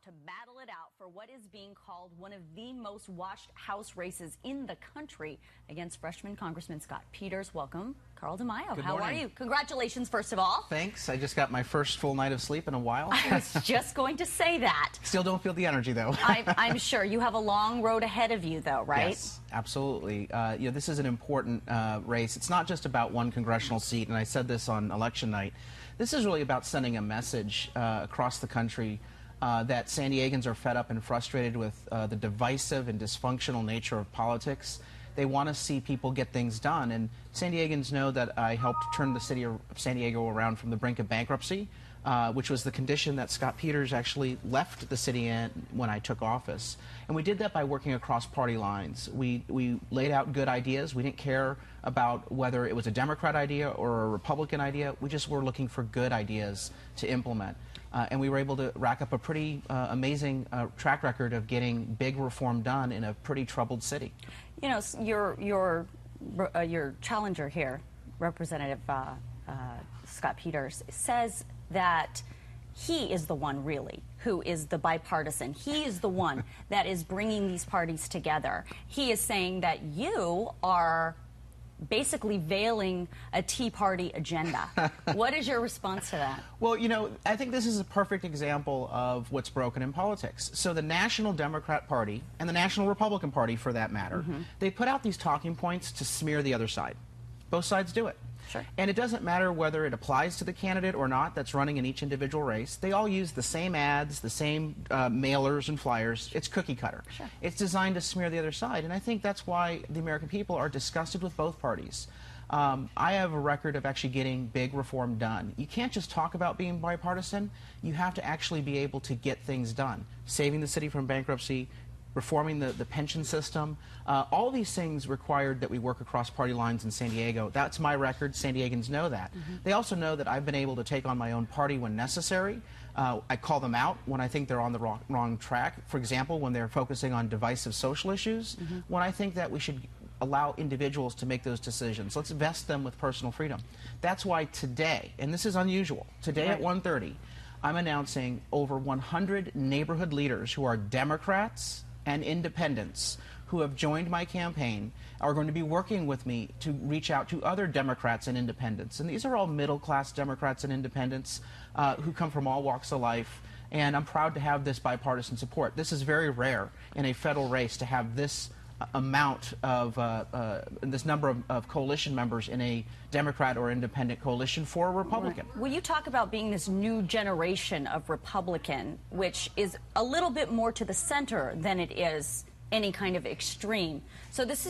to battle it out for what is being called one of the most watched House races in the country against freshman Congressman Scott Peters. Welcome, Carl DeMaio. Good How morning. are you? Congratulations, first of all. Thanks. I just got my first full night of sleep in a while. I was just going to say that. Still don't feel the energy, though. I'm sure. You have a long road ahead of you, though, right? Yes, absolutely. This is an important race. It's not just about one congressional seat, and I said this on election night. This is really about sending a message across the country that San Diegans are fed up and frustrated with the divisive and dysfunctional nature of politics. They want to see people get things done, and San Diegans know that I helped turn the city of San Diego around from the brink of bankruptcy, which was the condition that Scott Peters actually left the city in when I took office. And we did that by working across party lines. We laid out good ideas. We didn't care about whether it was a Democrat idea or a Republican idea. We just were looking for good ideas to implement. And we were able to rack up a pretty amazing track record of getting big reform done in a pretty troubled city. You know, your challenger here, Representative Scott Peters, says that he is the one, really, who is the bipartisan. He is the one that is bringing these parties together. He is saying that you are basically veiling a Tea Party agenda. What is your response to that? Well, you know, I think this is a perfect example of what's broken in politics. So the National Democrat Party, and the National Republican Party for that matter, they put out these talking points to smear the other side. Both sides do it. Sure. And it doesn't matter whether it applies to the candidate or not that's running in each individual race. They all use the same ads, the same mailers and flyers. It's cookie cutter. Sure. It's designed to smear the other side. And I think that's why the American people are disgusted with both parties. I have a record of actually getting big reform done. You can't just talk about being bipartisan. You have to actually be able to get things done. Saving the city from bankruptcy, reforming the pension system. All these things required that we work across party lines in San Diego. That's my record. San Diegans know that. They also know that I've been able to take on my own party when necessary. I call them out when I think they're on the wrong track. For example, when they're focusing on divisive social issues, when I think that we should allow individuals to make those decisions. Let's vest them with personal freedom. That's why today, and this is unusual, today at 1:30, I'm announcing over 100 neighborhood leaders who are Democrats and independents who have joined my campaign are going to be working with me to reach out to other Democrats and independents. And these are all middle-class Democrats and independents who come from all walks of life. And I'm proud to have this bipartisan support. This is very rare in a federal race to have this amount of this number of coalition members in a Democrat or independent coalition for a Republican. Right. Well, you talk about being this new generation of Republican, which is a little bit more to the center than it is any kind of extreme. So this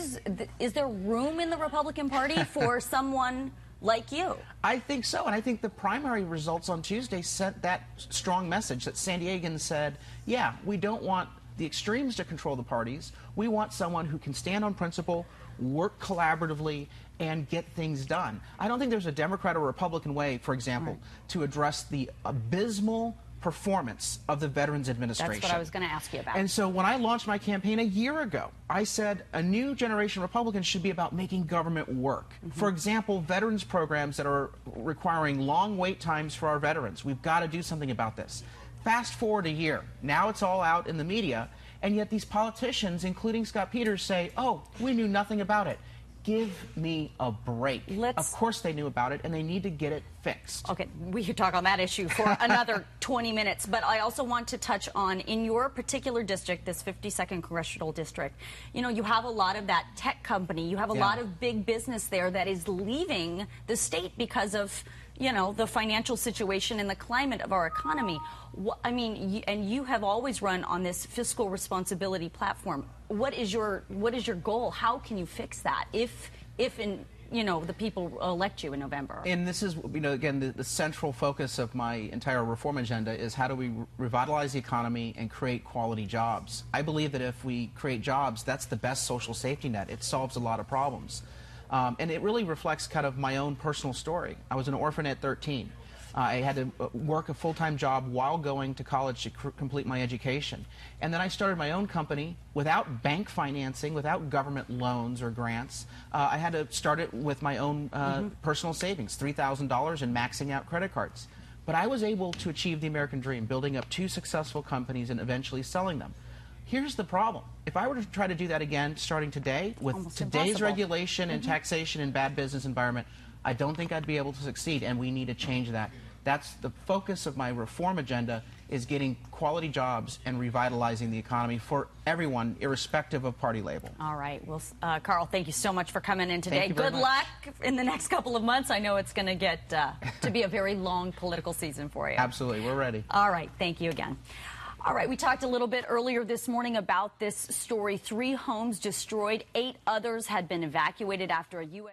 is there room in the Republican Party for someone like you? I think so, and I think the primary results on Tuesday sent that strong message that San Diegans said, yeah, we don't want the extremes to control the parties. We want someone who can stand on principle, work collaboratively, and get things done. I don't think there's a Democrat or Republican way, for example, to address the abysmal performance of the Veterans Administration. That's what I was going to ask you about. And so when I launched my campaign a year ago, I said a new generation of Republicans should be about making government work. For example, veterans programs that are requiring long wait times for our veterans. We've got to do something about this. Fast forward a year. Now it's all out in the media, and yet these politicians, including Scott Peters, say, oh, we knew nothing about it. Give me a break. Of course they knew about it, and they need to get it fixed. Okay, we could talk on that issue for another 20 minutes, but I also want to touch on, in your particular district, this 52nd Congressional District, you know, you have a lot of that tech company, you have a lot of big business there that is leaving the state because of, you know, the financial situation and the climate of our economy. I mean, and you have always run on this fiscal responsibility platform. What is your goal? How can you fix that if you know, the people elect you in November? And this is, you know, again, the central focus of my entire reform agenda is how do we revitalize the economy and create quality jobs. I believe that if we create jobs, that's the best social safety net. It solves a lot of problems. And it really reflects kind of my own personal story. I was an orphan at 13. I had to work a full-time job while going to college to complete my education. And then I started my own company without bank financing, without government loans or grants. I had to start it with my own personal savings, $3,000 and maxing out credit cards. But I was able to achieve the American dream, building up 2 successful companies and eventually selling them. Here's the problem. If I were to try to do that again starting today, with Almost today's impossible. regulation and taxation and bad business environment, I don't think I'd be able to succeed, and we need to change that. That's the focus of my reform agenda, is getting quality jobs and revitalizing the economy for everyone, irrespective of party label. All right. Well, Carl, thank you so much for coming in today. Thank you very Good much. luck in the next couple of months. I know it's going to get to be a very long political season for you. Absolutely. We're ready. All right. Thank you again. All right, we talked a little bit earlier this morning about this story. 3 homes destroyed, 8 others had been evacuated after a U.S.